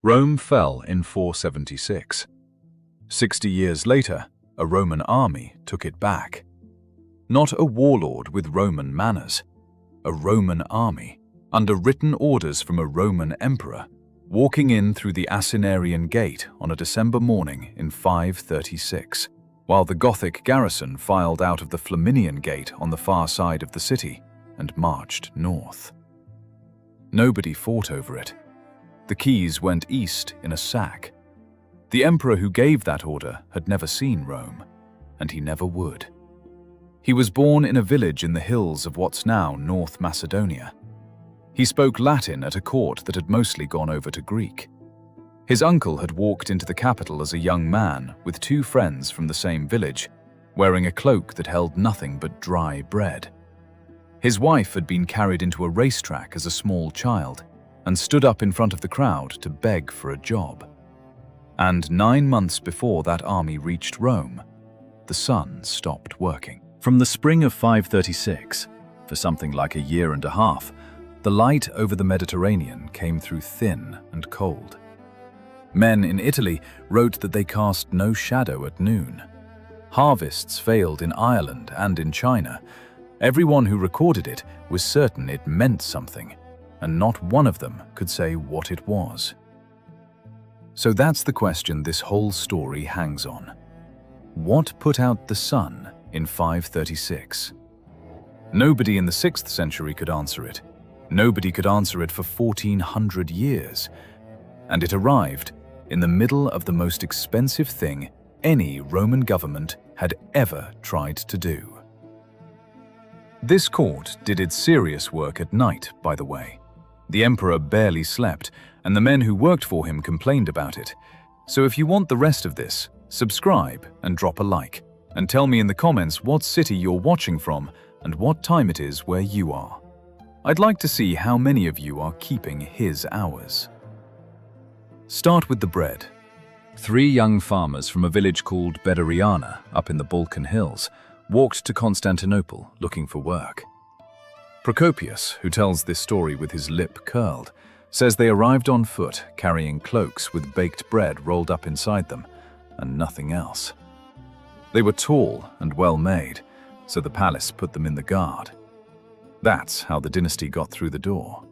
Rome fell in 476. 60 years later, a Roman army took it back. Not a warlord with Roman manners, a Roman army, under written orders from a Roman emperor, walking in through the Asinarian Gate on a December morning in 536, while the Gothic garrison filed out of the Flaminian Gate on the far side of the city and marched north. Nobody fought over it. The keys went east in a sack. The emperor who gave that order had never seen Rome, and he never would. He was born in a village in the hills of what's now North Macedonia. He spoke Latin at a court that had mostly gone over to Greek. His uncle had walked into the capital as a young man with two friends from the same village, wearing a cloak that held nothing but dry bread. His wife had been carried into a racetrack as a small child and stood up in front of the crowd to beg for a job. And 9 months before that army reached Rome, the sun stopped working. From the spring of 536, for something like a year and a half, the light over the Mediterranean came through thin and cold. Men in Italy wrote that they cast no shadow at noon. Harvests failed in Ireland and in China. Everyone who recorded it was certain it meant something, and not one of them could say what it was. So that's the question this whole story hangs on. What put out the sun in 536? Nobody in the 6th century could answer it. Nobody could answer it for 1400 years. And it arrived in the middle of the most expensive thing any Roman government had ever tried to do. This court did its serious work at night, by the way. The emperor barely slept, and the men who worked for him complained about it. So if you want the rest of this, subscribe and drop a like, and tell me in the comments what city you're watching from and what time it is where you are. I'd like to see how many of you are keeping his hours. Start with the bread. 3 young farmers from a village called Bederiana up in the Balkan hills walked to Constantinople looking for work. Procopius, who tells this story with his lip curled, says they arrived on foot carrying cloaks with baked bread rolled up inside them and nothing else. They were tall and well made, so the palace put them in the guard. That's how the dynasty got through the door.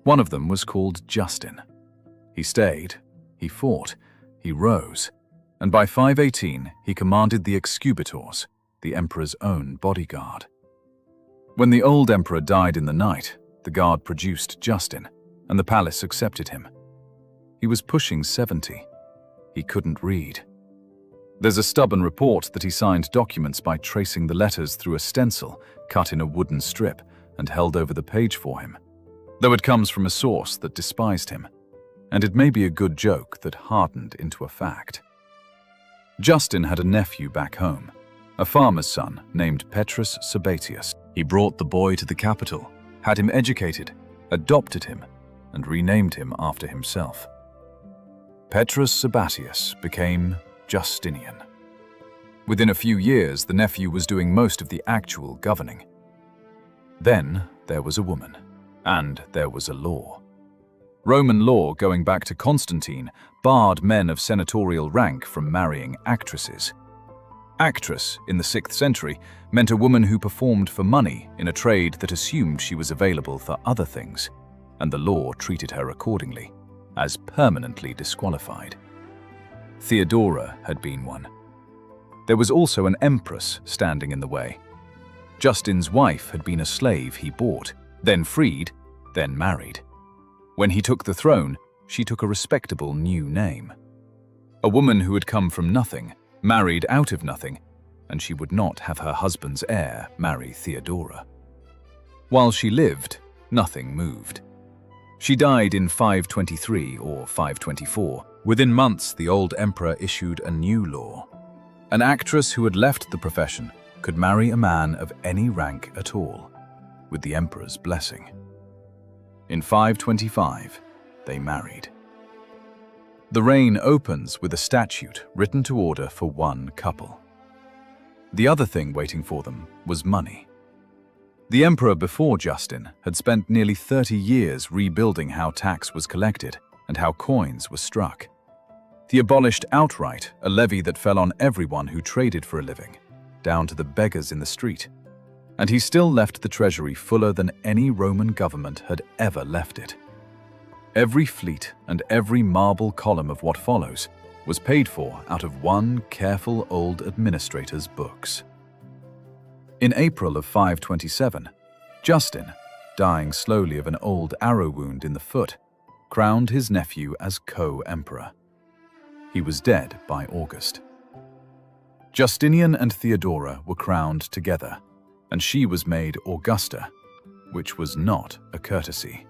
One of them was called Justin. He stayed, he fought, he rose, and by 518 he commanded the excubitors, the emperor's own bodyguard. When the old emperor died in the night, the guard produced Justin, and the palace accepted him. He was pushing 70. He couldn't read. There's a stubborn report that he signed documents by tracing the letters through a stencil cut in a wooden strip and held over the page for him, though it comes from a source that despised him, and it may be a good joke that hardened into a fact. Justin had a nephew back home, a farmer's son named Petrus Sabatius. He brought the boy to the capital, had him educated, adopted him, and renamed him after himself. Petrus Sabatius became Justinian. Within a few years, the nephew was doing most of the actual governing. Then there was a woman, and there was a law. Roman law going back to Constantine barred men of senatorial rank from marrying actresses. Actress in the 6th century meant a woman who performed for money in a trade that assumed she was available for other things, and the law treated her accordingly, as permanently disqualified. Theodora had been one. There was also an empress standing in the way. Justin's wife had been a slave he bought, then freed, then married. When he took the throne, she took a respectable new name. A woman who had come from nothing, married out of nothing, and she would not have her husband's heir marry Theodora. While she lived, nothing moved. She died in 523 or 524. Within months, the old emperor issued a new law. An actress who had left the profession could marry a man of any rank at all, with the emperor's blessing. In 525, they married. The reign opens with a statute written to order for one couple. The other thing waiting for them was money. The emperor before Justin had spent nearly 30 years rebuilding how tax was collected and how coins were struck. He abolished outright a levy that fell on everyone who traded for a living, down to the beggars in the street. And he still left the treasury fuller than any Roman government had ever left it. Every fleet and every marble column of what follows was paid for out of one careful old administrator's books. In April of 527, Justin, dying slowly of an old arrow wound in the foot, crowned his nephew as co-emperor. He was dead by August. Justinian and Theodora were crowned together, and she was made Augusta, which was not a courtesy.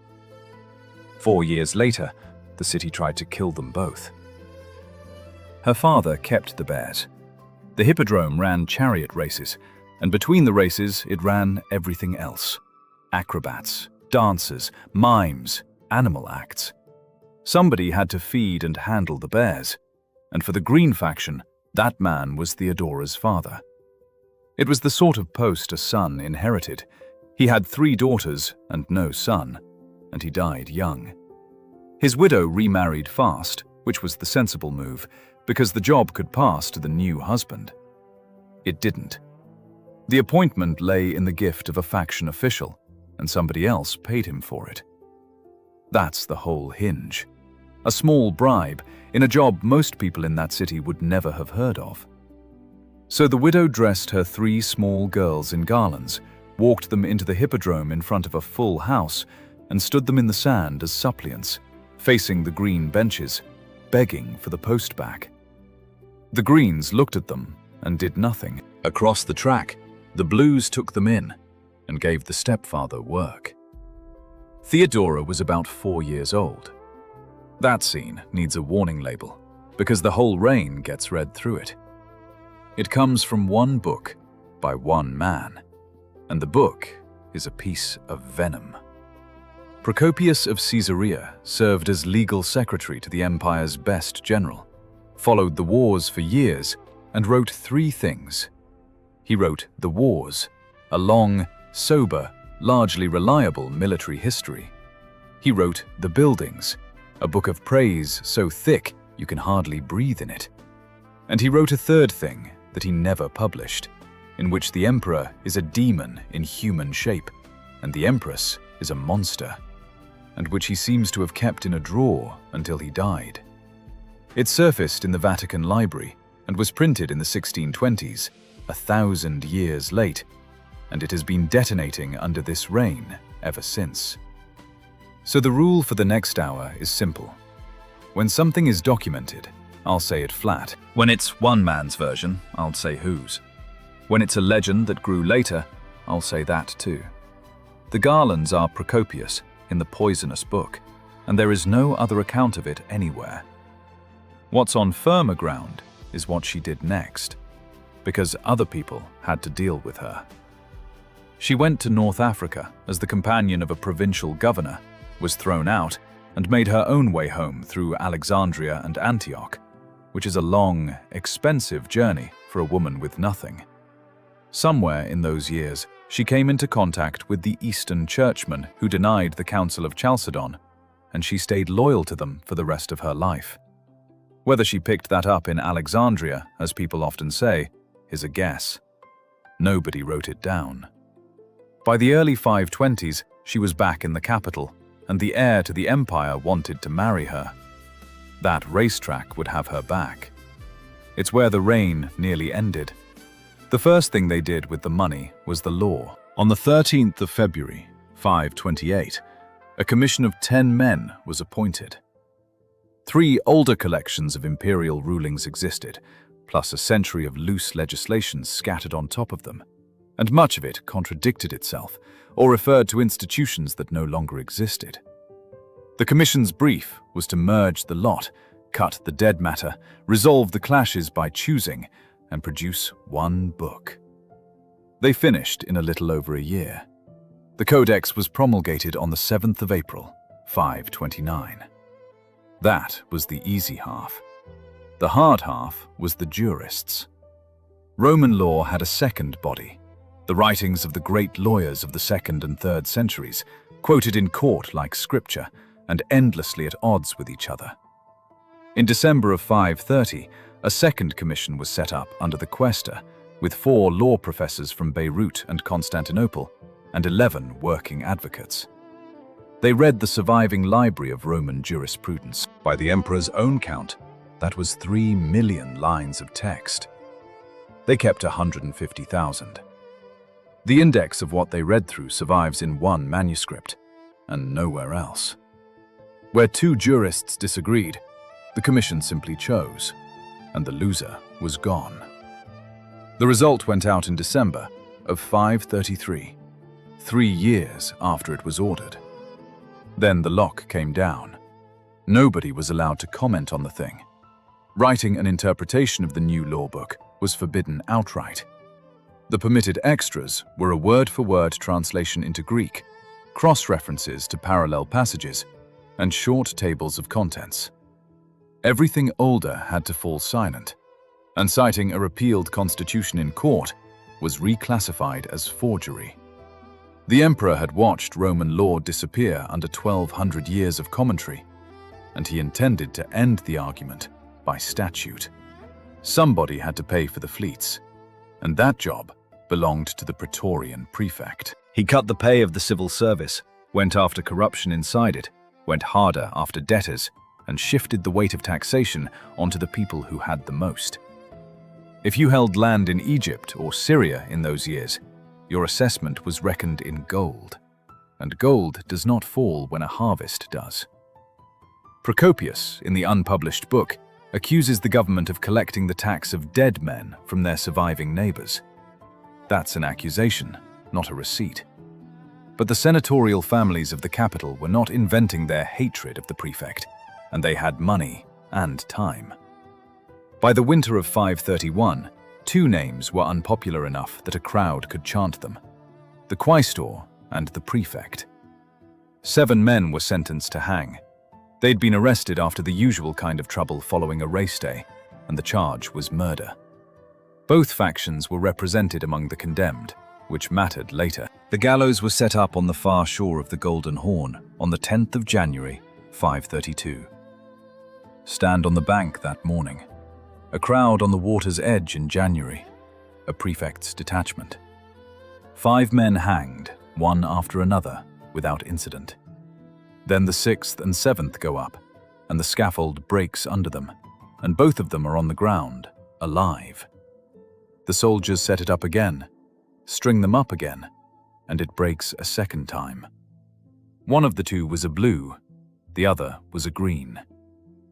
4 years later, the city tried to kill them both. Her father kept the bears. The Hippodrome ran chariot races, and between the races it ran everything else: acrobats, dancers, mimes, animal acts. Somebody had to feed and handle the bears, and for the Green faction, that man was Theodora's father. It was the sort of post a son inherited. He had 3 daughters and no son, and he died young. His widow remarried fast, which was the sensible move, because the job could pass to the new husband. It didn't. The appointment lay in the gift of a faction official, and somebody else paid him for it. That's the whole hinge. A small bribe in a job most people in that city would never have heard of. So the widow dressed her 3 small girls in garlands, walked them into the Hippodrome in front of a full house, and stood them in the sand as suppliants, facing the green benches, begging for the post back. The Greens looked at them and did nothing. Across the track, the Blues took them in and gave the stepfather work. Theodora was about 4 years old. That scene needs a warning label, because the whole reign gets read through it. It comes from one book by one man, and the book is a piece of venom. Procopius of Caesarea served as legal secretary to the empire's best general, followed the wars for years, and wrote 3 things. He wrote The Wars, a long, sober, largely reliable military history. He wrote The Buildings, a book of praise so thick you can hardly breathe in it. And he wrote a 3rd thing that he never published, in which the emperor is a demon in human shape, and the empress is a monster, and which he seems to have kept in a drawer until he died. It surfaced in the Vatican Library and was printed in the 1620s, 1,000 years late, and it has been detonating under this reign ever since. So the rule for the next hour is simple. When something is documented, I'll say it flat. When it's one man's version, I'll say whose. When it's a legend that grew later, I'll say that too. The garlands are Procopius in the poisonous book, and there is no other account of it anywhere. What's on firmer ground is what she did next, because other people had to deal with her. She went to North Africa as the companion of a provincial governor, was thrown out, and made her own way home through Alexandria and Antioch, which is a long, expensive journey for a woman with nothing. Somewhere in those years, she came into contact with the Eastern churchmen who denied the Council of Chalcedon, and she stayed loyal to them for the rest of her life. Whether she picked that up in Alexandria, as people often say, is a guess. Nobody wrote it down. By the early 520s, she was back in the capital, and the heir to the empire wanted to marry her. That racetrack would have her back. It's where the reign nearly ended. The first thing they did with the money was the law. On the 13th of February, 528, a commission of 10 men was appointed. 3 older collections of imperial rulings existed, plus a century of loose legislation scattered on top of them, and much of it contradicted itself or referred to institutions that no longer existed. The commission's brief was to merge the lot, cut the dead matter, resolve the clashes by choosing, and produce one book. They finished in a little over a year. The Codex was promulgated on the 7th of April, 529. That was the easy half. The hard half was the jurists. Roman law had a second body, the writings of the great lawyers of the 2nd and 3rd centuries, quoted in court like scripture, and endlessly at odds with each other. In December of 530, a second commission was set up under the quaestor, with 4 law professors from Beirut and Constantinople, and 11 working advocates. They read the surviving library of Roman jurisprudence. By the emperor's own count, that was 3 million lines of text. They kept 150,000. The index of what they read through survives in one manuscript, and nowhere else. Where 2 jurists disagreed, the commission simply chose, and the loser was gone. The result went out in December of 533, 3 years after it was ordered. Then the lock came down. Nobody was allowed to comment on the thing. Writing an interpretation of the new law book was forbidden outright. The permitted extras were a word-for-word translation into Greek, cross-references to parallel passages, and short tables of contents. Everything older had to fall silent, and citing a repealed constitution in court was reclassified as forgery. The emperor had watched Roman law disappear under 1,200 years of commentary, and he intended to end the argument by statute. Somebody had to pay for the fleets, and that job belonged to the Praetorian prefect. He cut the pay of the civil service, went after corruption inside it, went harder after debtors, and shifted the weight of taxation onto the people who had the most. If you held land in Egypt or Syria in those years, your assessment was reckoned in gold, and gold does not fall when a harvest does. Procopius, in the unpublished book, accuses the government of collecting the tax of dead men from their surviving neighbors. That's an accusation, not a receipt. But the senatorial families of the capital were not inventing their hatred of the prefect, and they had money and time. By the winter of 531, 2 names were unpopular enough that a crowd could chant them: the quaestor and the prefect. 7 men were sentenced to hang. They'd been arrested after the usual kind of trouble following a race day, and the charge was murder. Both factions were represented among the condemned, which mattered later. The gallows was set up on the far shore of the Golden Horn on the 10th of January, 532. Stand on the bank that morning. A crowd on the water's edge in January. A prefect's detachment. 5 men hanged, one after another, without incident. Then the 6th and 7th go up, and the scaffold breaks under them, and both of them are on the ground, alive. The soldiers set it up again, string them up again, and it breaks a second time. One of the 2 was a blue, the other was a green.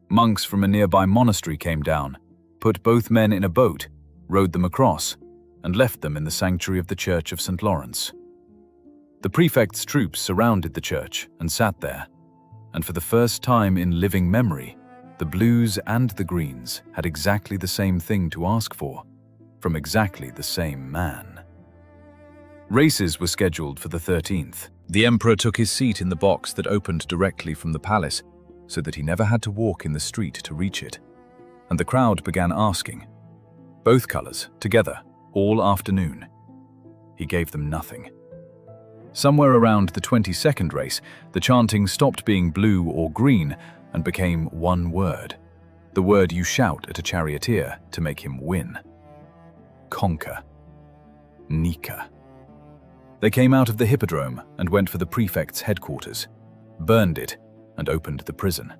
Monks from a nearby monastery came down, put both men in a boat, rowed them across, and left them in the sanctuary of the Church of St. Lawrence. The prefect's troops surrounded the church and sat there, and for the first time in living memory, the blues and the greens had exactly the same thing to ask for, from exactly the same man. Races were scheduled for the 13th. The emperor took his seat in the box that opened directly from the palace, so that he never had to walk in the street to reach it. And the crowd began asking. Both colors, together, all afternoon. He gave them nothing. Somewhere around the 22nd race, the chanting stopped being blue or green and became one word. The word you shout at a charioteer to make him win. Conquer. Nika. They came out of the Hippodrome and went for the prefect's headquarters, burned it, and opened the prison.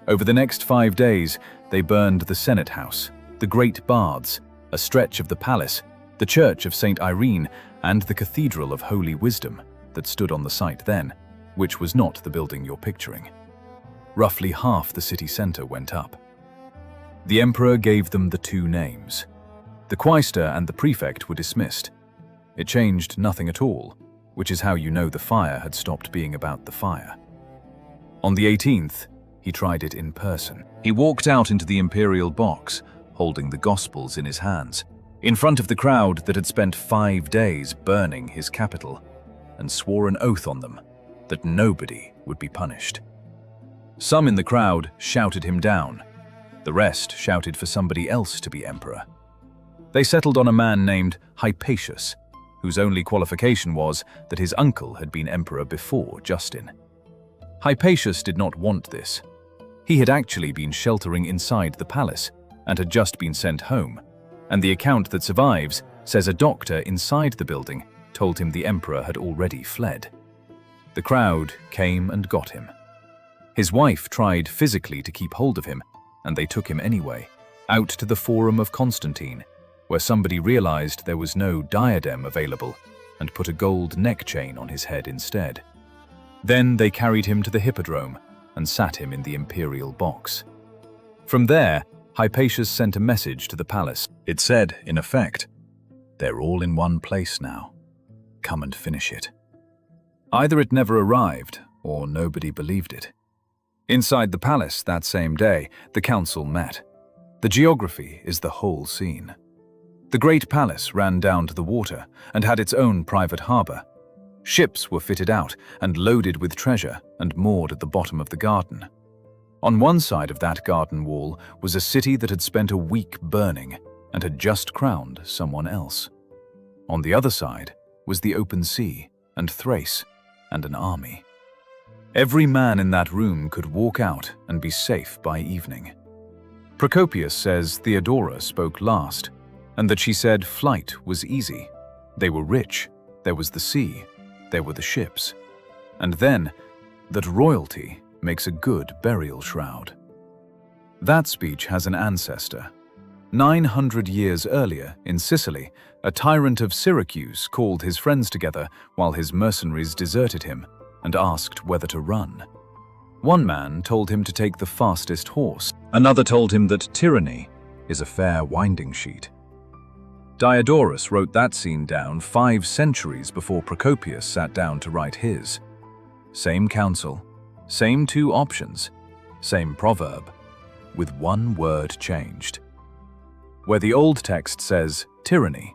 Over the next 5 days, they burned the Senate House, the Great Baths, a stretch of the palace, the Church of St. Irene, and the Cathedral of Holy Wisdom that stood on the site then, which was not the building you're picturing. Roughly half the city center went up. The emperor gave them the 2 names. The quaestor and the prefect were dismissed. It changed nothing at all, which is how you know the fire had stopped being about the fire. On the 18th, he tried it in person. He walked out into the imperial box, holding the Gospels in his hands, in front of the crowd that had spent 5 days burning his capital, and swore an oath on them that nobody would be punished. Some in the crowd shouted him down. The rest shouted for somebody else to be emperor. They settled on a man named Hypatius, whose only qualification was that his uncle had been emperor before Justin. Hypatius did not want this. He had actually been sheltering inside the palace and had just been sent home, and the account that survives says a doctor inside the building told him the emperor had already fled. The crowd came and got him. His wife tried physically to keep hold of him, and they took him anyway, out to the Forum of Constantine, where somebody realized there was no diadem available and put a gold neck chain on his head instead. Then they carried him to the Hippodrome and sat him in the imperial box. From there, Hypatius sent a message to the palace. It said, in effect, "They're all in one place now. Come and finish it." Either it never arrived, or nobody believed it. Inside the palace that same day, the council met. The geography is the whole scene. The great palace ran down to the water and had its own private harbor. Ships were fitted out and loaded with treasure and moored at the bottom of the garden. On one side of that garden wall was a city that had spent a week burning and had just crowned someone else. On the other side was the open sea and Thrace and an army. Every man in that room could walk out and be safe by evening. Procopius says Theodora spoke last, and that she said flight was easy. They were rich, there was the sea, there were the ships. And then, that royalty makes a good burial shroud. That speech has an ancestor. 900 years earlier, in Sicily, a tyrant of Syracuse called his friends together while his mercenaries deserted him and asked whether to run. One man told him to take the fastest horse. Another told him that tyranny is a fair winding sheet. Diodorus wrote that scene down 5 centuries before Procopius sat down to write his. Same council, same 2 options, same proverb, with one word changed. Where the old text says tyranny,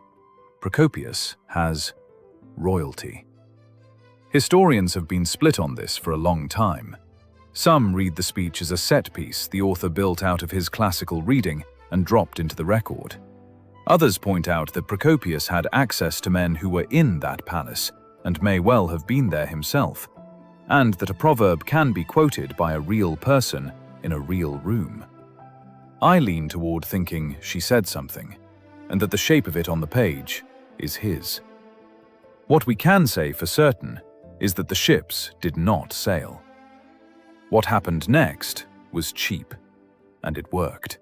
Procopius has royalty. Historians have been split on this for a long time. Some read the speech as a set piece the author built out of his classical reading and dropped into the record. Others point out that Procopius had access to men who were in that palace and may well have been there himself, and that a proverb can be quoted by a real person in a real room. I lean toward thinking she said something, and that the shape of it on the page is his. What we can say for certain is that the ships did not sail. What happened next was cheap, and it worked.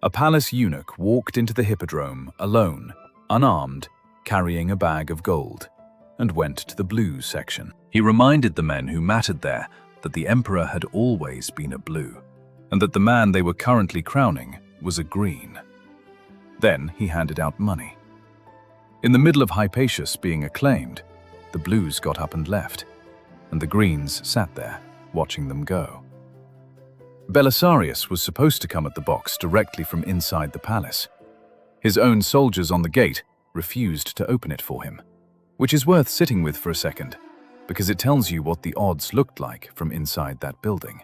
A palace eunuch walked into the Hippodrome alone, unarmed, carrying a bag of gold, and went to the blue section. He reminded the men who mattered there that the emperor had always been a blue, and that the man they were currently crowning was a green. Then he handed out money. In the middle of Hypatius being acclaimed, the blues got up and left, and the greens sat there, watching them go. Belisarius was supposed to come at the box directly from inside the palace. His own soldiers on the gate refused to open it for him, which is worth sitting with for a second, because it tells you what the odds looked like from inside that building.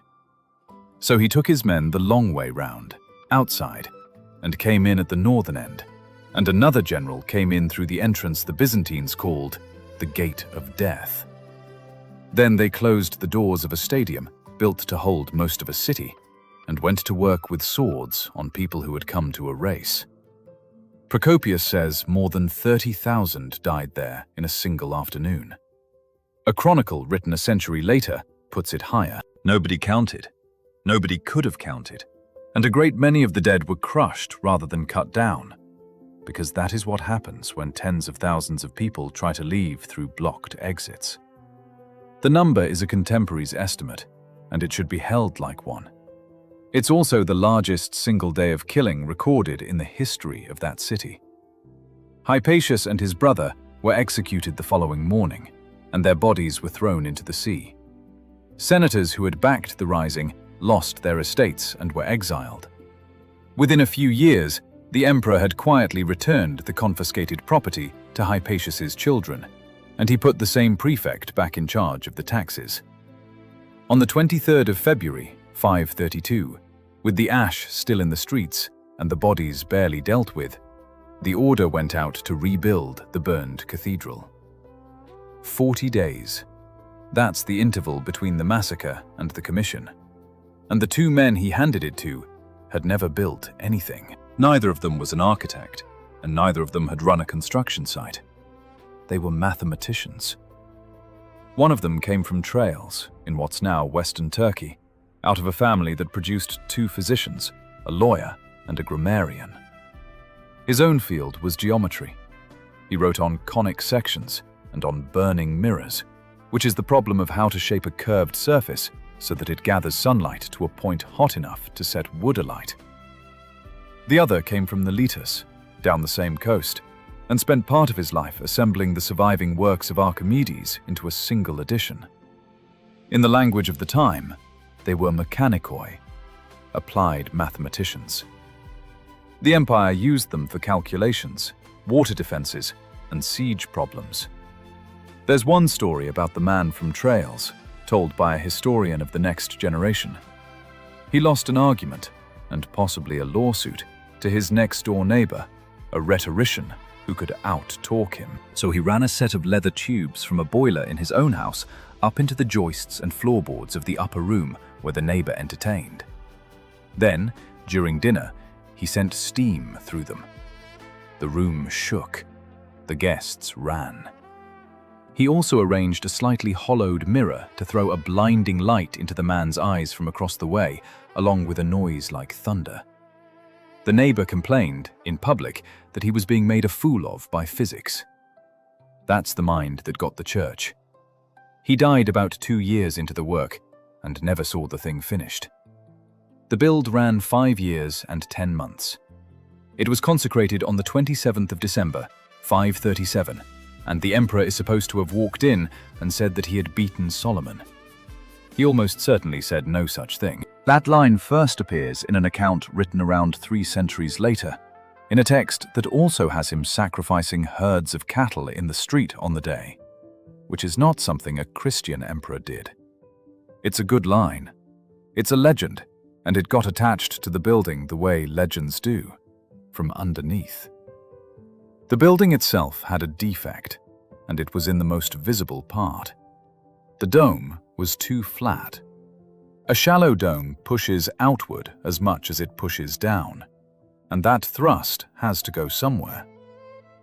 So he took his men the long way round, outside, and came in at the northern end, and another general came in through the entrance the Byzantines called the Gate of Death. Then they closed the doors of a stadium built to hold most of a city, and went to work with swords on people who had come to a race. Procopius says more than 30,000 died there in a single afternoon. A chronicle written a century later puts it higher. Nobody counted. Nobody could have counted. And a great many of the dead were crushed rather than cut down, because that is what happens when tens of thousands of people try to leave through blocked exits. The number is a contemporary's estimate, and it should be held like one. It's also the largest single day of killing recorded in the history of that city. Hypatius and his brother were executed the following morning, and their bodies were thrown into the sea. Senators who had backed the rising lost their estates and were exiled. Within a few years, the emperor had quietly returned the confiscated property to Hypatius's children, and he put the same prefect back in charge of the taxes. On the 23rd of February, 532, with the ash still in the streets and the bodies barely dealt with, the order went out to rebuild the burned cathedral. 40 days. That's the interval between the massacre and the commission. And the two men he handed it to had never built anything. Neither of them was an architect, and neither of them had run a construction site. They were mathematicians. One of them came from Trails, in what's now Western Turkey, out of a family that produced two physicians, a lawyer and a grammarian. His own field was geometry. He wrote on conic sections and on burning mirrors, which is the problem of how to shape a curved surface so that it gathers sunlight to a point hot enough to set wood alight. The other came from Miletus, down the same coast, and spent part of his life assembling the surviving works of Archimedes into a single edition. In the language of the time, they were mechanikoi, applied mathematicians. The empire used them for calculations, water defenses, and siege problems. There's one story about the man from Trails, told by a historian of the next generation. He lost an argument, and possibly a lawsuit, to his next-door neighbor, a rhetorician who could out-talk him. So he ran a set of leather tubes from a boiler in his own house up into the joists and floorboards of the upper room where the neighbor entertained. Then, during dinner, he sent steam through them. The room shook. The guests ran. He also arranged a slightly hollowed mirror to throw a blinding light into the man's eyes from across the way, along with a noise like thunder. The neighbor complained, in public, that he was being made a fool of by physics. That's the mind that got the church. He died about 2 years into the work and never saw the thing finished. The build ran 5 years and 10 months. It was consecrated on the 27th of December, 537, and the emperor is supposed to have walked in and said that he had beaten Solomon. He almost certainly said no such thing. That line first appears in an account written around 3 centuries later, in a text that also has him sacrificing herds of cattle in the street on the day, which is not something a Christian emperor did. It's a good line. It's a legend, and it got attached to the building the way legends do, from underneath. The building itself had a defect, and it was in the most visible part. The dome was too flat. A shallow dome pushes outward as much as it pushes down, and that thrust has to go somewhere.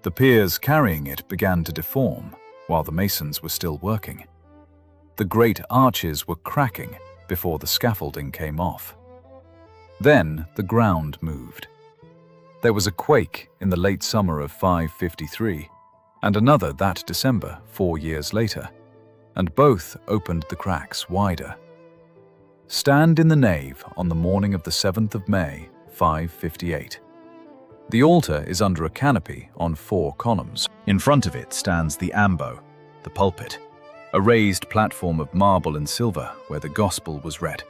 The piers carrying it began to deform while the masons were still working. The great arches were cracking before the scaffolding came off. Then the ground moved. There was a quake in the late summer of 553, and another that December 4 years later, and both opened the cracks wider. Stand in the nave on the morning of the 7th of May, 558. The altar is under a canopy on 4 columns. In front of it stands the ambo, the pulpit, a raised platform of marble and silver where the gospel was read,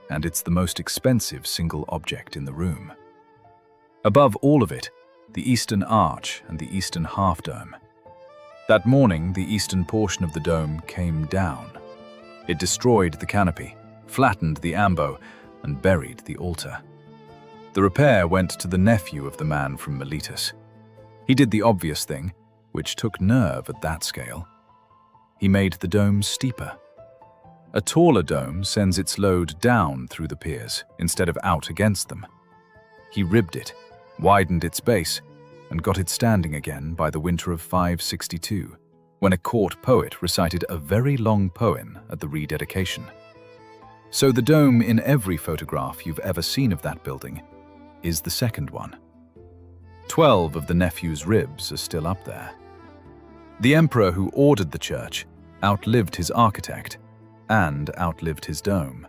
and it's the most expensive single object in the room. Above all of it, the eastern arch and the eastern half-dome. That morning, the eastern portion of the dome came down. It destroyed the canopy, flattened the ambo, and buried the altar. The repair went to the nephew of the man from Miletus. He did the obvious thing, which took nerve at that scale. He made the dome steeper. A taller dome sends its load down through the piers instead of out against them. He ribbed it, widened its base, and got it standing again by the winter of 562, when a court poet recited a very long poem at the rededication. So the dome in every photograph you've ever seen of that building is the second one. 12 of the nephew's ribs are still up there. The emperor who ordered the church outlived his architect and outlived his dome,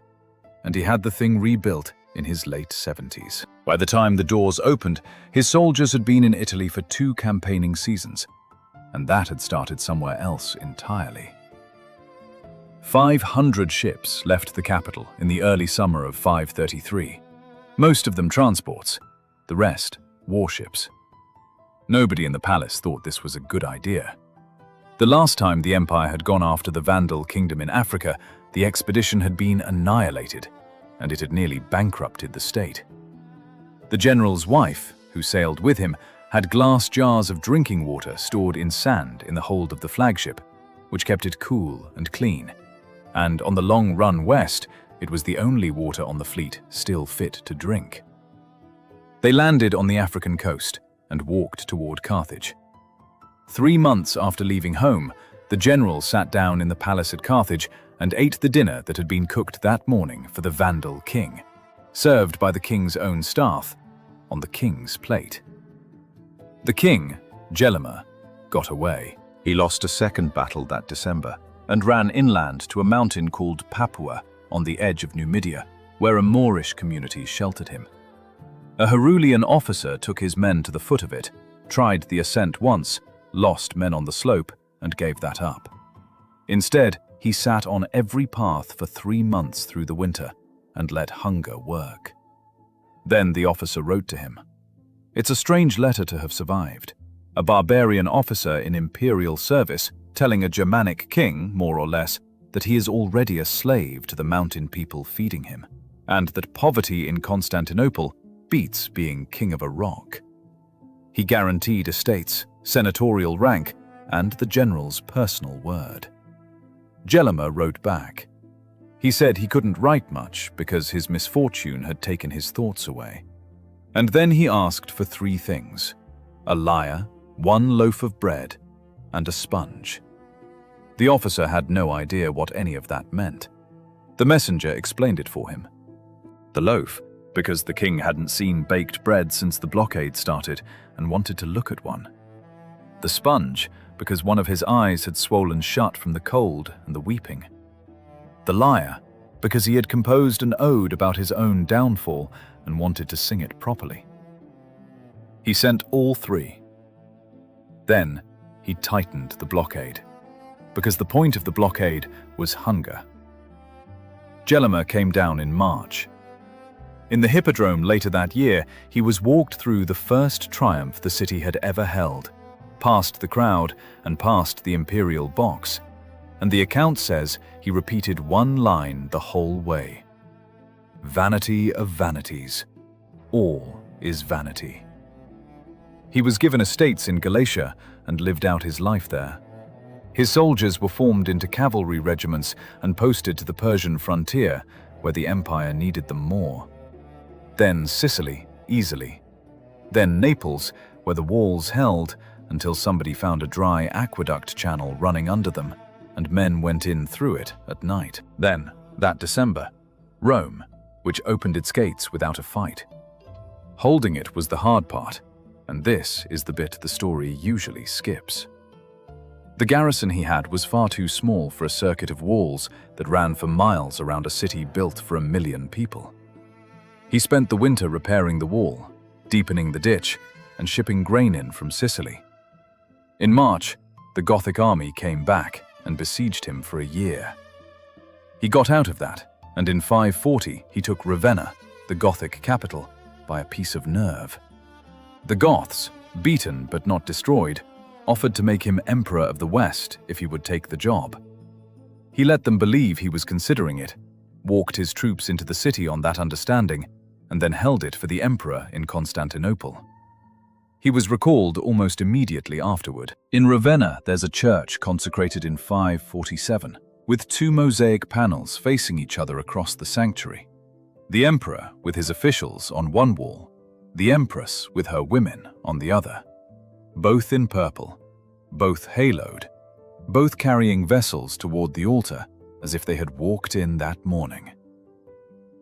and he had the thing rebuilt in his late 70s. By the time the doors opened, his soldiers had been in Italy for 2 campaigning seasons, and that had started somewhere else entirely. 500 ships left the capital in the early summer of 533, most of them transports, the rest warships. Nobody in the palace thought this was a good idea. The last time the empire had gone after the Vandal kingdom in Africa, the expedition had been annihilated, and it had nearly bankrupted the state. The general's wife, who sailed with him, had glass jars of drinking water stored in sand in the hold of the flagship, which kept it cool and clean, and on the long run west, it was the only water on the fleet still fit to drink. They landed on the African coast and walked toward Carthage. 3 months after leaving home, the general sat down in the palace at Carthage and ate the dinner that had been cooked that morning for the Vandal king, served by the king's own staff on the king's plate. The king, Gelimer, got away. He lost a second battle that December and ran inland to a mountain called Papua on the edge of Numidia, where a Moorish community sheltered him. A Herulian officer took his men to the foot of it, tried the ascent once, lost men on the slope, and gave that up. Instead, he sat on every path for 3 months through the winter and let hunger work. Then the officer wrote to him. It's a strange letter to have survived. A barbarian officer in imperial service telling a Germanic king, more or less, that he is already a slave to the mountain people feeding him, and that poverty in Constantinople beats being king of a rock. He guaranteed estates, senatorial rank, and the general's personal word. Gelimer wrote back. He said he couldn't write much because his misfortune had taken his thoughts away. And then he asked for 3 things: a lyre, 1 loaf of bread, and a sponge. The officer had no idea what any of that meant. The messenger explained it for him. The loaf, because the king hadn't seen baked bread since the blockade started and wanted to look at one. The sponge, because one of his eyes had swollen shut from the cold and the weeping. The lyre, because he had composed an ode about his own downfall and wanted to sing it properly. He sent all 3. Then he tightened the blockade, because the point of the blockade was hunger. Gelimer came down in March. In the Hippodrome later that year, he was walked through the first triumph the city had ever held, past the crowd and past the imperial box, and the account says he repeated one line the whole way. Vanity of vanities, all is vanity. He was given estates in Galatia and lived out his life there. His soldiers were formed into cavalry regiments and posted to the Persian frontier, where the empire needed them more. Then Sicily, easily. Then Naples, where the walls held until somebody found a dry aqueduct channel running under them, and men went in through it at night. Then, that December, Rome, which opened its gates without a fight. Holding it was the hard part, and this is the bit the story usually skips. The garrison he had was far too small for a circuit of walls that ran for miles around a city built for 1 million people. He spent the winter repairing the wall, deepening the ditch, and shipping grain in from Sicily. In March, the Gothic army came back and besieged him for a year. He got out of that, and in 540 he took Ravenna, the Gothic capital, by a piece of nerve. The Goths, beaten but not destroyed, offered to make him emperor of the West if he would take the job. He let them believe he was considering it, walked his troops into the city on that understanding, and then held it for the emperor in Constantinople. He was recalled almost immediately afterward. In Ravenna, there's a church consecrated in 547, with 2 mosaic panels facing each other across the sanctuary. The emperor with his officials on one wall, the empress with her women on the other. Both in purple, both haloed, both carrying vessels toward the altar as if they had walked in that morning.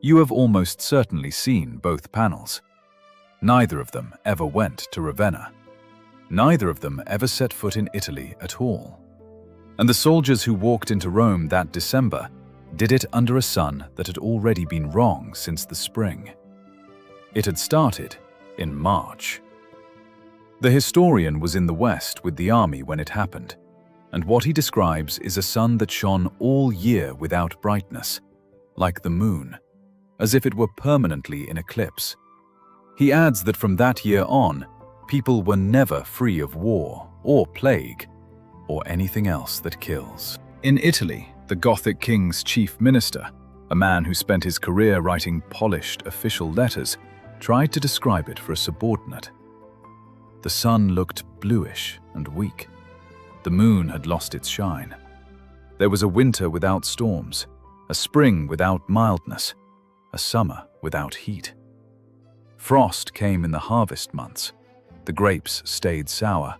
You have almost certainly seen both panels. Neither of them ever went to Ravenna. Neither of them ever set foot in Italy at all. And the soldiers who walked into Rome that December did it under a sun that had already been wrong since the spring. It had started in March. The historian was in the West with the army when it happened, and what he describes is a sun that shone all year without brightness, like the moon, as if it were permanently in eclipse. He adds that from that year on, people were never free of war or plague or anything else that kills. In Italy, the Gothic king's chief minister, a man who spent his career writing polished official letters, tried to describe it for a subordinate. The sun looked bluish and weak. The moon had lost its shine. There was a winter without storms, a spring without mildness, a summer without heat. Frost came in the harvest months, the grapes stayed sour,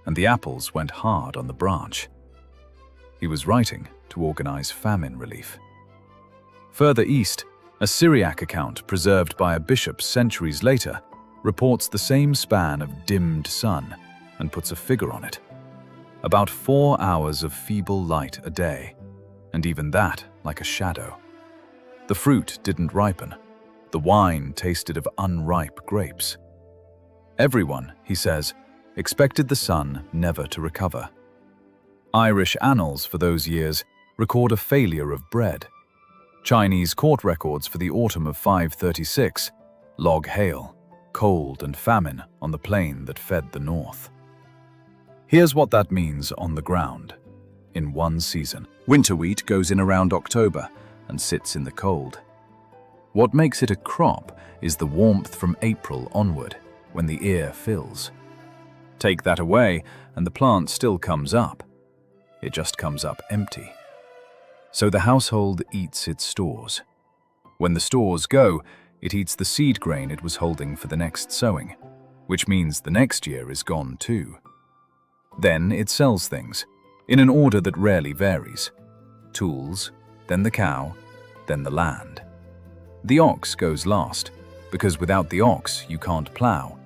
and the apples went hard on the branch. He was writing to organize famine relief. Further east, a Syriac account preserved by a bishop centuries later reports the same span of dimmed sun and puts a figure on it. About 4 hours of feeble light a day, and even that like a shadow. The fruit didn't ripen. The wine tasted of unripe grapes. Everyone, he says, expected the sun never to recover. Irish annals for those years record a failure of bread. Chinese court records for the autumn of 536 log hail, cold and famine on the plain that fed the north. Here's what that means on the ground. In one season, winter wheat goes in around October and sits in the cold. What makes it a crop is the warmth from April onward, when the ear fills. Take that away and the plant still comes up. It just comes up empty. So the household eats its stores. When the stores go, it eats the seed grain it was holding for the next sowing, which means the next year is gone too. Then it sells things, in an order that rarely varies. Tools, then the cow, then the land. The ox goes last, because without the ox you can't plow,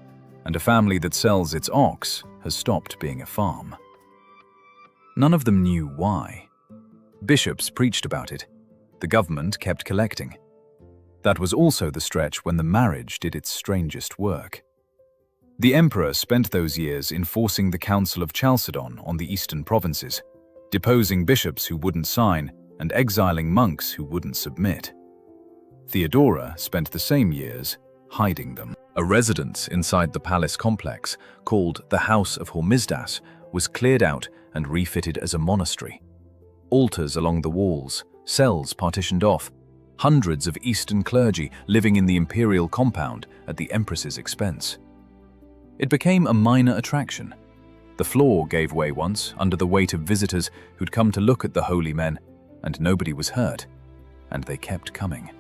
and a family that sells its ox has stopped being a farm. None of them knew why. Bishops preached about it. The government kept collecting. That was also the stretch when the marriage did its strangest work. The emperor spent those years enforcing the Council of Chalcedon on the eastern provinces, deposing bishops who wouldn't sign and exiling monks who wouldn't submit. Theodora spent the same years hiding them. A residence inside the palace complex, called the House of Hormisdas, was cleared out and refitted as a monastery. Altars along the walls, cells partitioned off, hundreds of Eastern clergy living in the imperial compound at the empress's expense. It became a minor attraction. The floor gave way once under the weight of visitors who'd come to look at the holy men, and nobody was hurt, and they kept coming.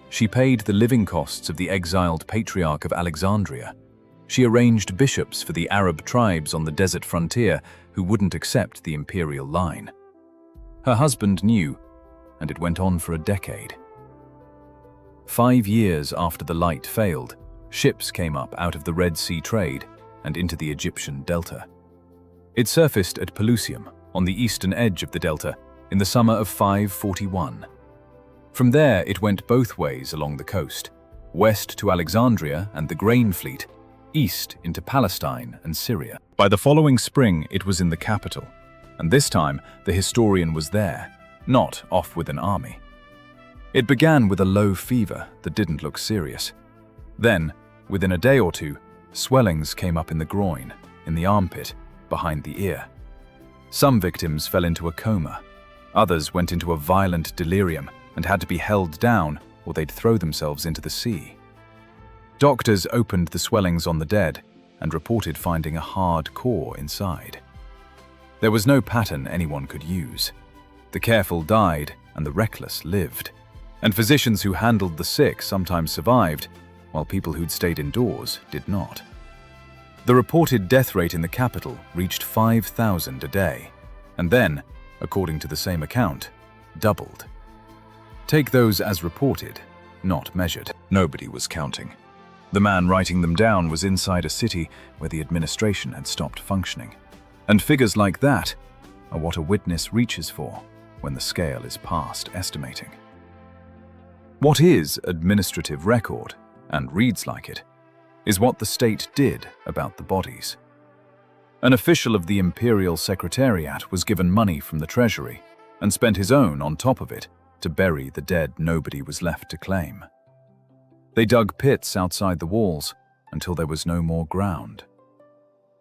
She paid the living costs of the exiled patriarch of Alexandria. She arranged bishops for the Arab tribes on the desert frontier who wouldn't accept the imperial line. Her husband knew, and it went on for a decade. 5 years after the light failed, ships came up out of the Red Sea trade and into the Egyptian delta. It surfaced at Pelusium, on the eastern edge of the delta, in the summer of 541. From there it went both ways along the coast, west to Alexandria and the grain fleet, east into Palestine and Syria. By the following spring it was in the capital, and this time the historian was there, not off with an army. It began with a low fever that didn't look serious. Then, within a day or two, swellings came up in the groin, in the armpit, behind the ear. Some victims fell into a coma. Others went into a violent delirium and had to be held down or they'd throw themselves into the sea. Doctors opened the swellings on the dead and reported finding a hard core inside. There was no pattern anyone could use. The careful died and the reckless lived, and physicians who handled the sick sometimes survived, while people who'd stayed indoors did not. The reported death rate in the capital reached 5,000 a day, and then, according to the same account, doubled. Take those as reported, not measured. Nobody was counting. The man writing them down was inside a city where the administration had stopped functioning. And figures like that are what a witness reaches for when the scale is past estimating. What is administrative record, and reads like it, is what the state did about the bodies. An official of the Imperial Secretariat was given money from the treasury and spent his own on top of it to bury the dead nobody was left to claim. They dug pits outside the walls until there was no more ground.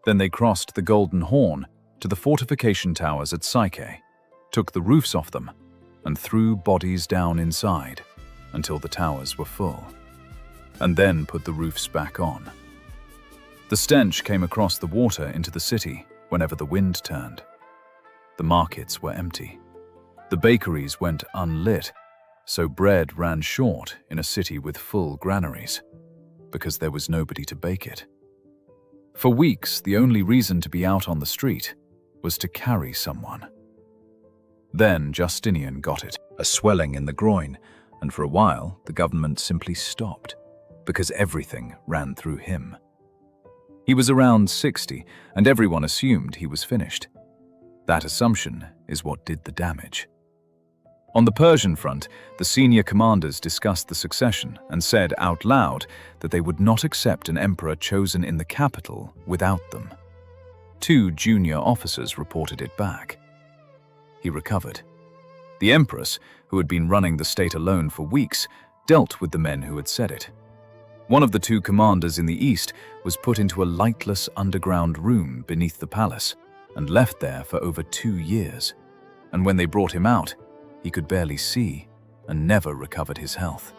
Then they crossed the Golden Horn to the fortification towers at Psyche, took the roofs off them, and threw bodies down inside until the towers were full, and then put the roofs back on. The stench came across the water into the city whenever the wind turned. The markets were empty. The bakeries went unlit, so bread ran short in a city with full granaries, because there was nobody to bake it. For weeks, the only reason to be out on the street was to carry someone. Then Justinian got it, a swelling in the groin, and for a while the government simply stopped, because everything ran through him. He was around 60, and everyone assumed he was finished. That assumption is what did the damage. On the Persian front, the senior commanders discussed the succession and said out loud that they would not accept an emperor chosen in the capital without them. 2 junior officers reported it back. He recovered. The empress, who had been running the state alone for weeks, dealt with the men who had said it. One of the 2 commanders in the east was put into a lightless underground room beneath the palace and left there for over 2 years. And when they brought him out, he could barely see and never recovered his health.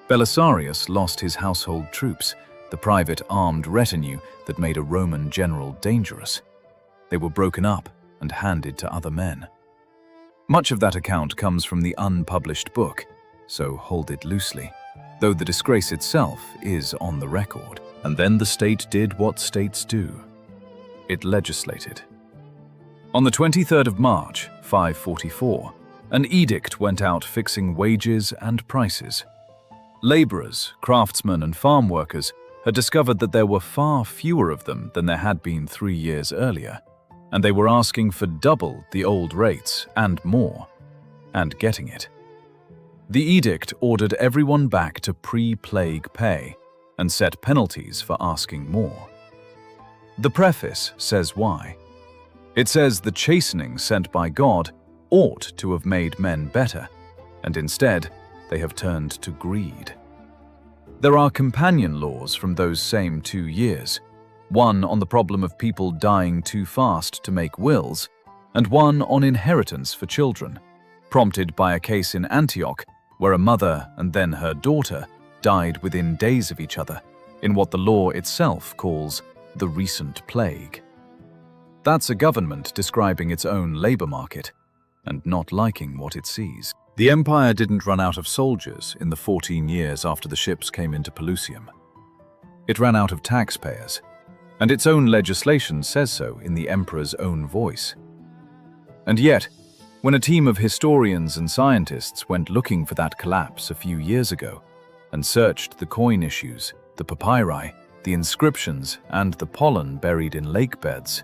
Belisarius lost his household troops, the private armed retinue that made a Roman general dangerous. They were broken up and handed to other men. Much of that account comes from the unpublished book, so hold it loosely, though the disgrace itself is on the record. And then the state did what states do. It legislated. On the 23rd of March, 544, an edict went out fixing wages and prices. Laborers, craftsmen, and farm workers had discovered that there were far fewer of them than there had been 3 years earlier, and they were asking for double the old rates and more, and getting it. The edict ordered everyone back to pre-plague pay and set penalties for asking more. The preface says why. It says the chastening sent by God ought to have made men better, and instead they have turned to greed. There are companion laws from those same 2 years, one on the problem of people dying too fast to make wills, and one on inheritance for children, prompted by a case in Antioch where a mother and then her daughter died within days of each other, in what the law itself calls the recent plague. That's a government describing its own labor market, and not liking what it sees. The empire didn't run out of soldiers in the 14 years after the ships came into Pelusium. It ran out of taxpayers, and its own legislation says so in the emperor's own voice. And yet, when a team of historians and scientists went looking for that collapse a few years ago and searched the coin issues, the papyri, the inscriptions, and the pollen buried in lake beds,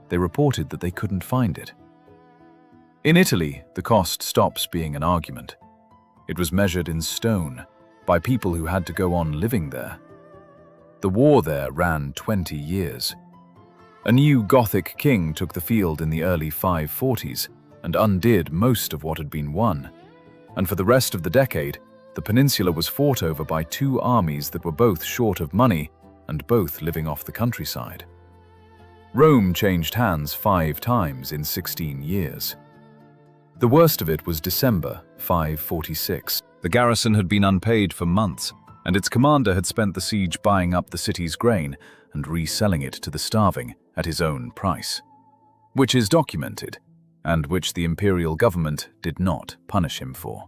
they reported that they couldn't find it. In Italy, the cost stops being an argument. It was measured in stone by people who had to go on living there. The war there ran 20 years. A new Gothic king took the field in the early 540s and undid most of what had been won. And for the rest of the decade, the peninsula was fought over by 2 armies that were both short of money and both living off the countryside. Rome changed hands 5 times in 16 years. The worst of it was December 546. The garrison had been unpaid for months, and its commander had spent the siege buying up the city's grain and reselling it to the starving at his own price, which is documented, and which the imperial government did not punish him for.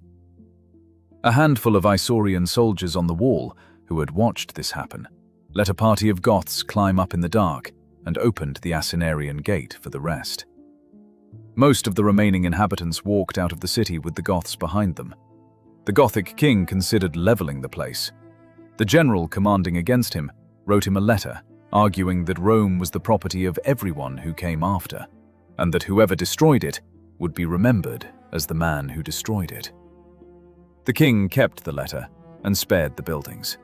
A handful of Isaurian soldiers on the wall, who had watched this happen, let a party of Goths climb up in the dark and opened the Asinarian Gate for the rest. Most of the remaining inhabitants walked out of the city with the Goths behind them. The Gothic king considered leveling the place. The general commanding against him wrote him a letter arguing that Rome was the property of everyone who came after, and that whoever destroyed it would be remembered as the man who destroyed it. The king kept the letter and spared the buildings.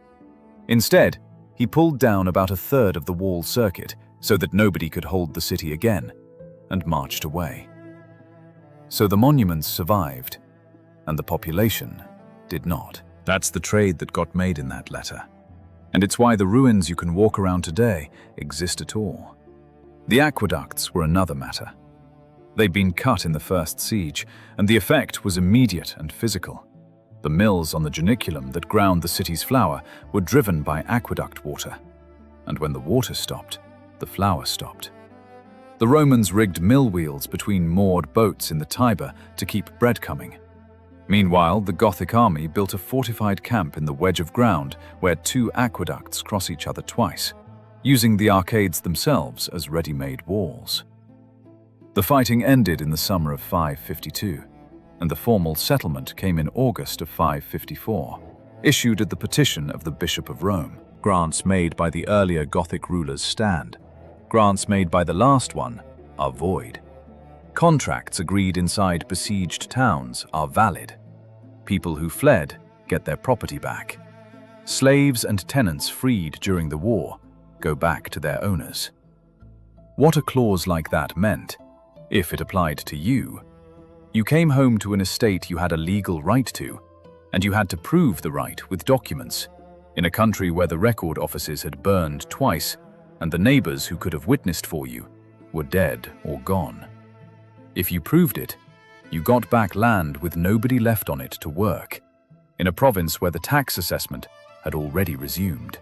Instead, he pulled down about 1/3 of the wall circuit so that nobody could hold the city again, and marched away. So the monuments survived, and the population did not. That's the trade that got made in that letter. And it's why the ruins you can walk around today exist at all. The aqueducts were another matter. They'd been cut in the first siege, and the effect was immediate and physical. The mills on the Janiculum that ground the city's flour were driven by aqueduct water, and when the water stopped, the flour stopped. The Romans rigged mill wheels between moored boats in the Tiber to keep bread coming. Meanwhile, the Gothic army built a fortified camp in the wedge of ground where two aqueducts cross each other twice, using the arcades themselves as ready-made walls. The fighting ended in the summer of 552, and the formal settlement came in August of 554, issued at the petition of the Bishop of Rome. Grants made by the earlier Gothic rulers stand. Grants made by the last one are void. Contracts agreed inside besieged towns are valid. People who fled get their property back. Slaves and tenants freed during the war go back to their owners. What a clause like that meant, if it applied to you, you came home to an estate you had a legal right to, and you had to prove the right with documents, in a country where the record offices had burned twice, and the neighbors who could have witnessed for you were dead or gone. If you proved it, you got back land with nobody left on it to work, in a province where the tax assessment had already resumed.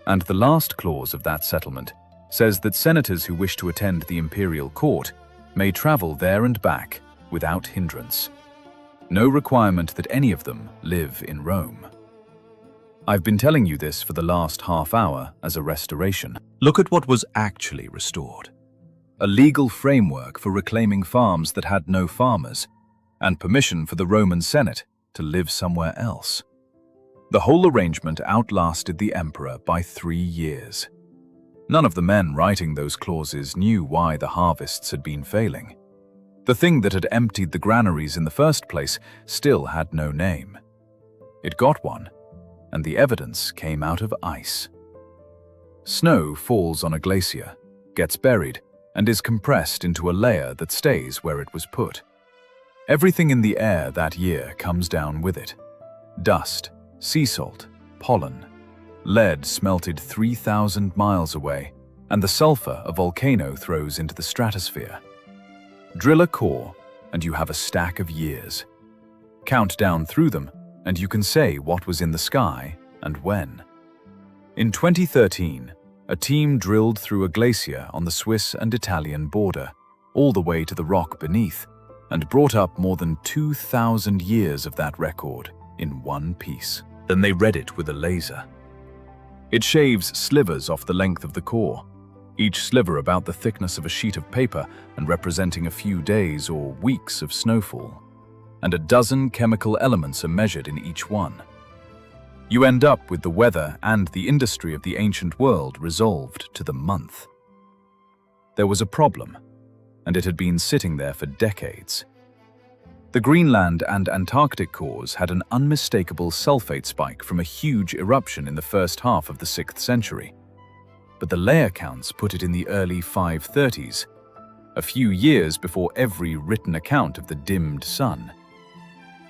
And the last clause of that settlement says that senators who wish to attend the imperial court may travel there and back without hindrance. No requirement that any of them live in Rome. I've been telling you this for the last half hour as a restoration. Look at what was actually restored. A legal framework for reclaiming farms that had no farmers, and permission for the Roman Senate to live somewhere else. The whole arrangement outlasted the emperor by 3 years. None of the men writing those clauses knew why the harvests had been failing. The thing that had emptied the granaries in the first place still had no name. It got one, and the evidence came out of ice. Snow falls on a glacier, gets buried, and is compressed into a layer that stays where it was put. Everything in the air that year comes down with it. Dust, sea salt, pollen. Lead smelted 3,000 miles away, and the sulfur a volcano throws into the stratosphere. Drill a core, and you have a stack of years. Count down through them, and you can say what was in the sky and when. In 2013, a team drilled through a glacier on the Swiss and Italian border, all the way to the rock beneath, and brought up more than 2,000 years of that record in one piece. Then they read it with a laser. It shaves slivers off the length of the core, each sliver about the thickness of a sheet of paper and representing a few days or weeks of snowfall. And a dozen chemical elements are measured in each one. You end up with the weather and the industry of the ancient world resolved to the month. There was a problem, and it had been sitting there for decades. The Greenland and Antarctic cores had an unmistakable sulfate spike from a huge eruption in the first half of the 6th century. But the layer counts put it in the early 530s, a few years before every written account of the dimmed sun.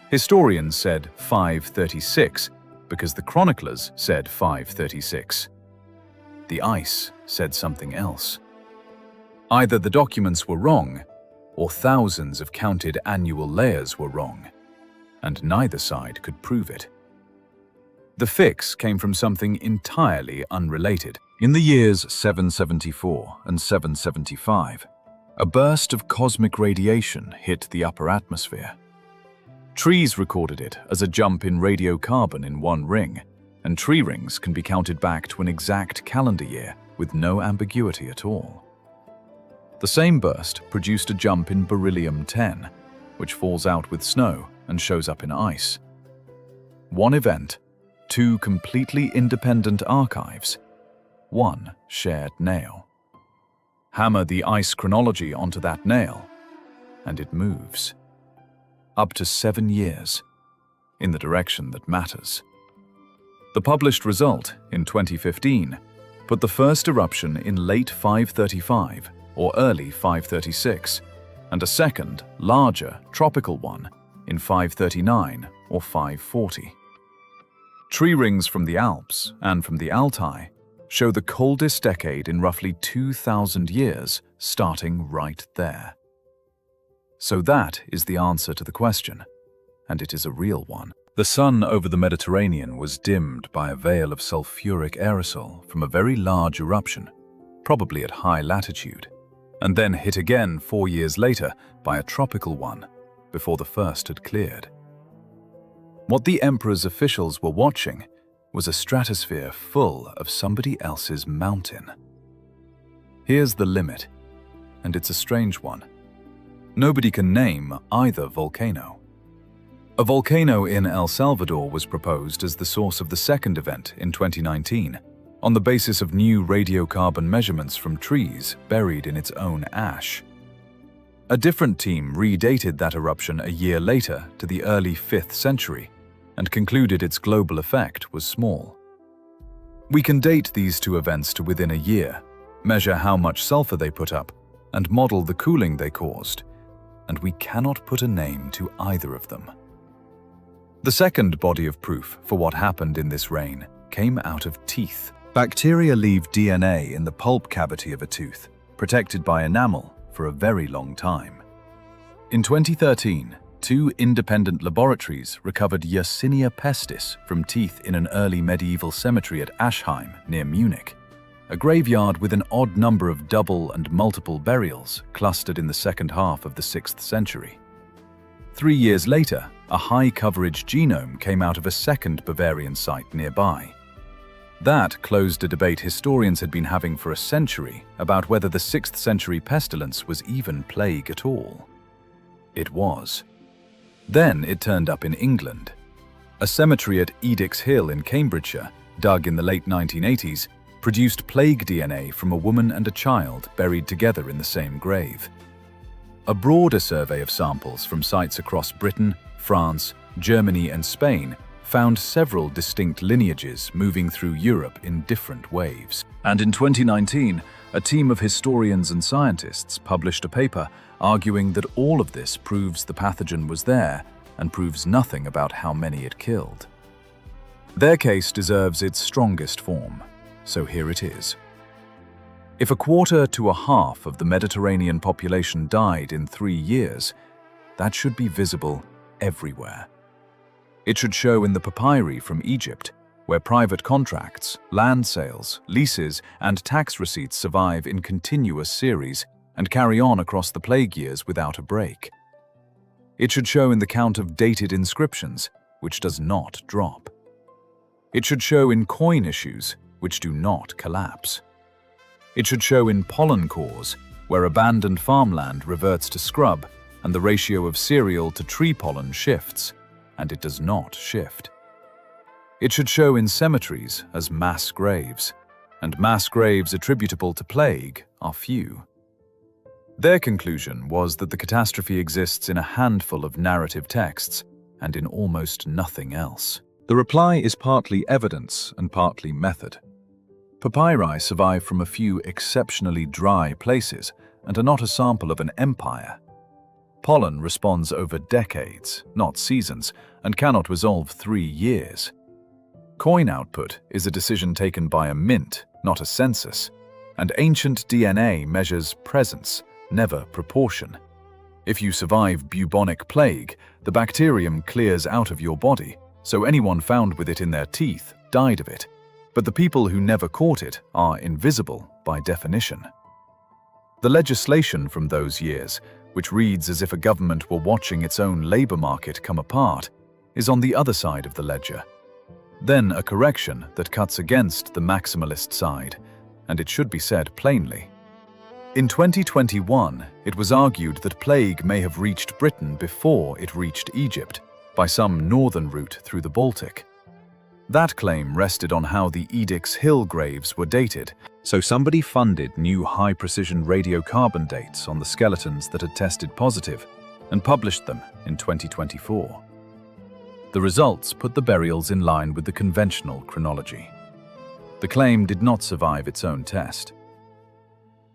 Historians said 536 because the chroniclers said 536. The ice said something else. Either the documents were wrong, or thousands of counted annual layers were wrong, and neither side could prove it. The fix came from something entirely unrelated. In the years 774 and 775, a burst of cosmic radiation hit the upper atmosphere. Trees recorded it as a jump in radiocarbon in one ring, and tree rings can be counted back to an exact calendar year with no ambiguity at all. The same burst produced a jump in beryllium-10, which falls out with snow and shows up in ice. One event, two completely independent archives, one shared nail. Hammer the ice chronology onto that nail, and it moves. Up to 7 years, in the direction that matters. The published result, in 2015, put the first eruption in late 535 or early 536, and a second, larger, tropical one in 539 or 540. Tree rings from the Alps and from the Altai show the coldest decade in roughly 2,000 years, starting right there. So that is the answer to the question, and it is a real one. The sun over the Mediterranean was dimmed by a veil of sulfuric aerosol from a very large eruption, probably at high latitude, and then hit again 4 years later by a tropical one, before the first had cleared. What the emperor's officials were watching was a stratosphere full of somebody else's mountain. Here's the limit, and it's a strange one. Nobody can name either volcano. A volcano in El Salvador was proposed as the source of the second event in 2019, on the basis of new radiocarbon measurements from trees buried in its own ash. A different team redated that eruption a year later to the early 5th century and concluded its global effect was small. We can date these two events to within a year, measure how much sulfur they put up, and model the cooling they caused, and we cannot put a name to either of them. The second body of proof for what happened in this reign came out of teeth. Bacteria leave DNA in the pulp cavity of a tooth, protected by enamel for a very long time. In 2013, 2 independent laboratories recovered Yersinia pestis from teeth in an early medieval cemetery at Aschheim, near Munich, a graveyard with an odd number of double and multiple burials clustered in the second half of the 6th century. 3 years later, a high-coverage genome came out of a second Bavarian site nearby. That closed a debate historians had been having for a century about whether the 6th century pestilence was even plague at all. It was. Then it turned up in England. A cemetery at Edix Hill in Cambridgeshire, dug in the late 1980s, produced plague DNA from a woman and a child buried together in the same grave. A broader survey of samples from sites across Britain, France, Germany, and Spain found several distinct lineages moving through Europe in different waves. And in 2019, a team of historians and scientists published a paper arguing that all of this proves the pathogen was there and proves nothing about how many it killed. Their case deserves its strongest form, so here it is. If a quarter to a half of the Mediterranean population died in 3 years, that should be visible everywhere. It should show in the papyri from Egypt, where private contracts, land sales, leases, and tax receipts survive in continuous series and carry on across the plague years without a break. It should show in the count of dated inscriptions, which does not drop. It should show in coin issues, which do not collapse. It should show in pollen cores, where abandoned farmland reverts to scrub and the ratio of cereal to tree pollen shifts, and it does not shift. It should show in cemeteries as mass graves, and mass graves attributable to plague are few. Their conclusion was that the catastrophe exists in a handful of narrative texts and in almost nothing else. The reply is partly evidence and partly method. Papyri survive from a few exceptionally dry places and are not a sample of an empire. Pollen responds over decades, not seasons, and cannot resolve 3 years. Coin output is a decision taken by a mint, not a census, and ancient DNA measures presence, never proportion. If you survive bubonic plague, the bacterium clears out of your body, so anyone found with it in their teeth died of it, but the people who never caught it are invisible by definition. The legislation from those years, which reads as if a government were watching its own labor market come apart, is on the other side of the ledger. Then a correction that cuts against the maximalist side, and it should be said plainly. In 2021, it was argued that plague may have reached Britain before it reached Egypt, by some northern route through the Baltic. That claim rested on how the Edix Hill graves were dated, so somebody funded new high-precision radiocarbon dates on the skeletons that had tested positive and published them in 2024. The results put the burials in line with the conventional chronology. The claim did not survive its own test.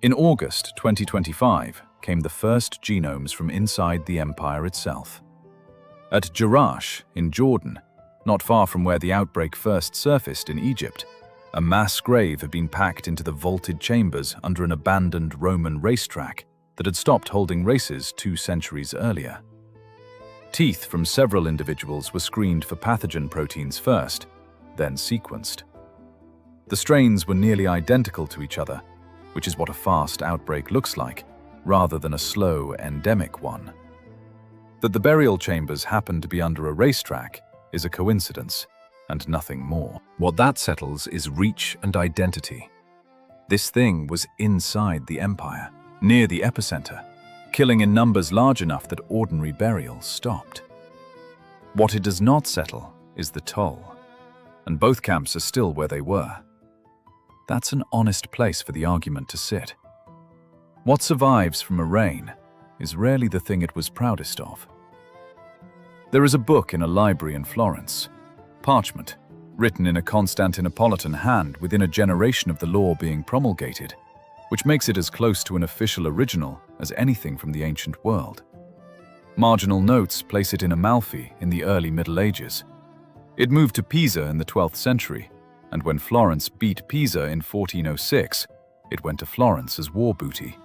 In August 2025 came the first genomes from inside the empire itself. At Jerash in Jordan, not far from where the outbreak first surfaced in Egypt, a mass grave had been packed into the vaulted chambers under an abandoned Roman racetrack that had stopped holding races 2 centuries earlier. Teeth from several individuals were screened for pathogen proteins first, then sequenced. The strains were nearly identical to each other, which is what a fast outbreak looks like, rather than a slow, endemic one. That the burial chambers happened to be under a racetrack is a coincidence, and nothing more. What that settles is reach and identity. This thing was inside the empire, near the epicenter, killing in numbers large enough that ordinary burials stopped. What it does not settle is the toll, and both camps are still where they were. That's an honest place for the argument to sit. What survives from a reign is rarely the thing it was proudest of. There is a book in a library in Florence, parchment, written in a Constantinopolitan hand within a generation of the law being promulgated, which makes it as close to an official original as anything from the ancient world. Marginal notes place it in Amalfi in the early Middle Ages. It moved to Pisa in the 12th century, and when Florence beat Pisa in 1406, it went to Florence as war booty,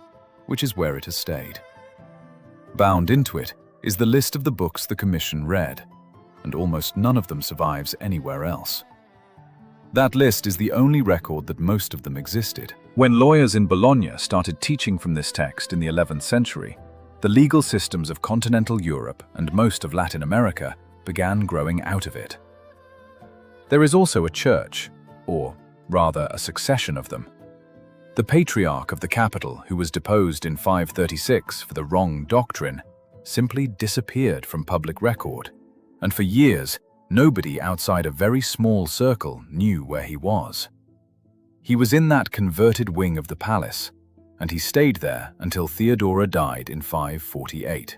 which is where it has stayed. Bound into it is the list of the books the commission read, and almost none of them survives anywhere else. That list is the only record that most of them existed. When lawyers in Bologna started teaching from this text in the 11th century, the legal systems of continental Europe and most of Latin America began growing out of it. There is also a church, or rather a succession of them. The patriarch of the capital, who was deposed in 536 for the wrong doctrine, simply disappeared from public record, and for years, nobody outside a very small circle knew where he was. He was in that converted wing of the palace, and he stayed there until Theodora died in 548.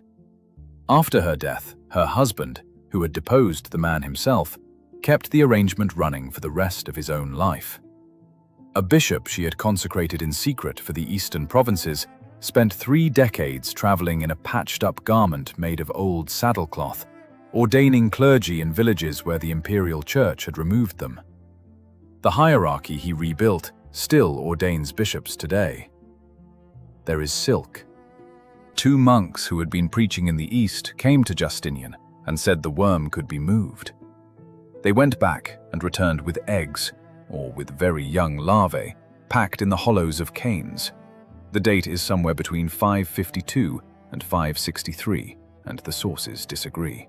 After her death, her husband, who had deposed the man himself, kept the arrangement running for the rest of his own life. A bishop she had consecrated in secret for the eastern provinces spent 3 decades traveling in a patched-up garment made of old saddlecloth, ordaining clergy in villages where the imperial church had removed them. The hierarchy he rebuilt still ordains bishops today. There is silk. 2 monks who had been preaching in the east came to Justinian and said the worm could be moved. They went back and returned with eggs, or with very young larvae, packed in the hollows of canes. The date is somewhere between 552 and 563, and the sources disagree.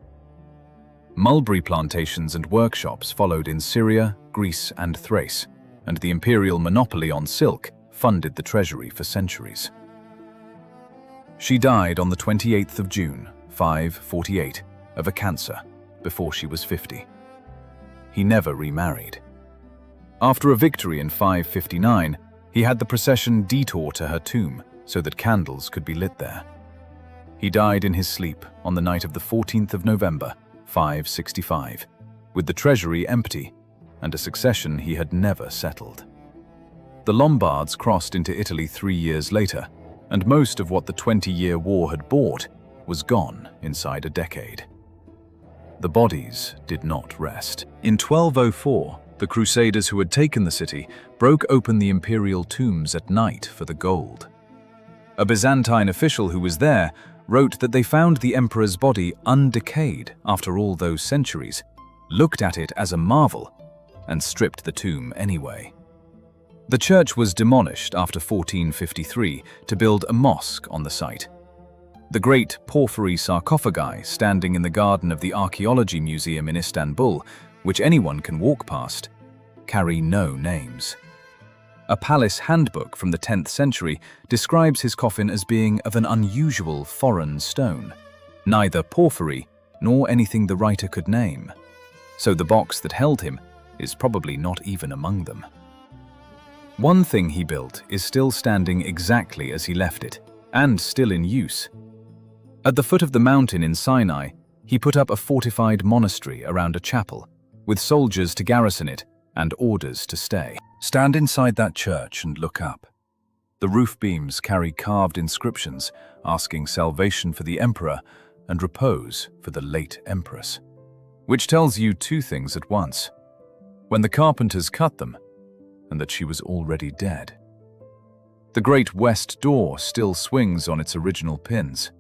Mulberry plantations and workshops followed in Syria, Greece, and Thrace, and the imperial monopoly on silk funded the treasury for centuries. She died on the 28th of June, 548, of a cancer, before she was 50. He never remarried. After a victory in 559, he had the procession detour to her tomb so that candles could be lit there. He died in his sleep on the night of the 14th of November, 565, with the treasury empty and a succession he had never settled. The Lombards crossed into Italy 3 years later, and most of what the 20-year war had bought was gone inside a decade. The bodies did not rest. In 1204, the Crusaders who had taken the city broke open the imperial tombs at night for the gold. A Byzantine official who was there wrote that they found the emperor's body undecayed after all those centuries, looked at it as a marvel, and stripped the tomb anyway. The church was demolished after 1453 to build a mosque on the site. The great porphyry sarcophagi standing in the garden of the Archaeology Museum in Istanbul, which anyone can walk past, carry no names. A palace handbook from the 10th century describes his coffin as being of an unusual foreign stone, neither porphyry nor anything the writer could name. So the box that held him is probably not even among them. One thing he built is still standing exactly as he left it, and still in use. At the foot of the mountain in Sinai, he put up a fortified monastery around a chapel, with soldiers to garrison it and orders to stay. Stand inside that church and look up. The roof beams carry carved inscriptions asking salvation for the emperor and repose for the late empress, which tells you 2 things at once: when the carpenters cut them, and that she was already dead. The great west door still swings on its original pins.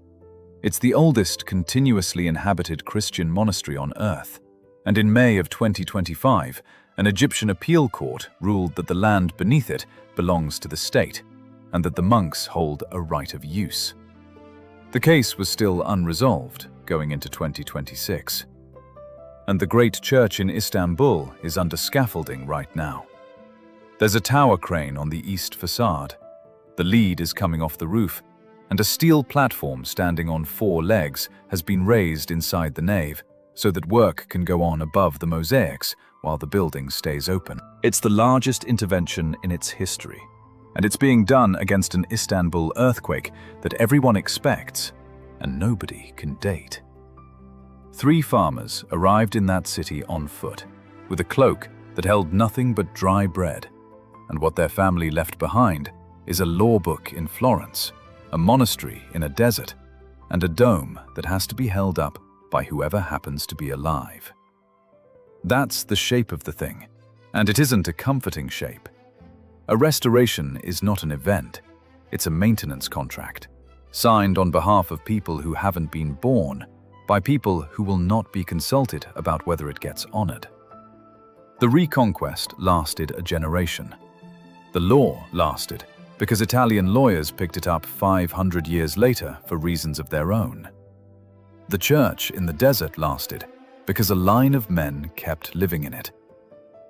It's the oldest continuously inhabited Christian monastery on Earth, and in May of 2025, an Egyptian appeal court ruled that the land beneath it belongs to the state, and that the monks hold a right of use. The case was still unresolved going into 2026. And the great church in Istanbul is under scaffolding right now. There's a tower crane on the east facade. The lead is coming off the roof, and a steel platform standing on 4 legs has been raised inside the nave so that work can go on above the mosaics while the building stays open. It's the largest intervention in its history, and it's being done against an Istanbul earthquake that everyone expects and nobody can date. 3 farmers arrived in that city on foot, with a cloak that held nothing but dry bread, and what their family left behind is a law book in Florence, a monastery in a desert, and a dome that has to be held up by whoever happens to be alive. That's the shape of the thing, and it isn't a comforting shape. A restoration is not an event, it's a maintenance contract, signed on behalf of people who haven't been born, by people who will not be consulted about whether it gets honored. The reconquest lasted a generation. The law lasted because Italian lawyers picked it up 500 years later for reasons of their own. The church in the desert lasted because a line of men kept living in it.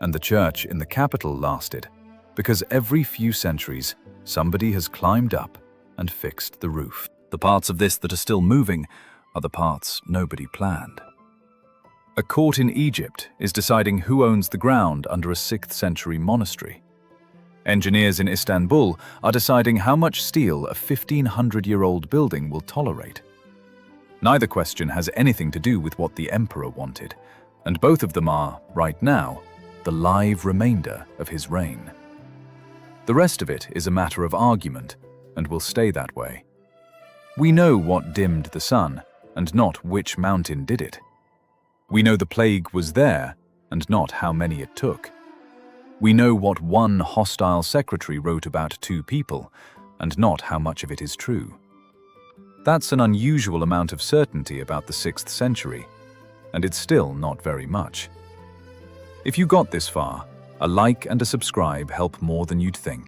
And the church in the capital lasted because every few centuries somebody has climbed up and fixed the roof. The parts of this that are still moving are the parts nobody planned. A court in Egypt is deciding who owns the ground under a 6th century monastery. Engineers in Istanbul are deciding how much steel a 1,500-year-old building will tolerate. Neither question has anything to do with what the emperor wanted, and both of them are, right now, the live remainder of his reign. The rest of it is a matter of argument, and will stay that way. We know what dimmed the sun, and not which mountain did it. We know the plague was there, and not how many it took. We know what one hostile secretary wrote about 2 people, and not how much of it is true. That's an unusual amount of certainty about the 6th century, and it's still not very much. If you got this far, a like and a subscribe help more than you'd think.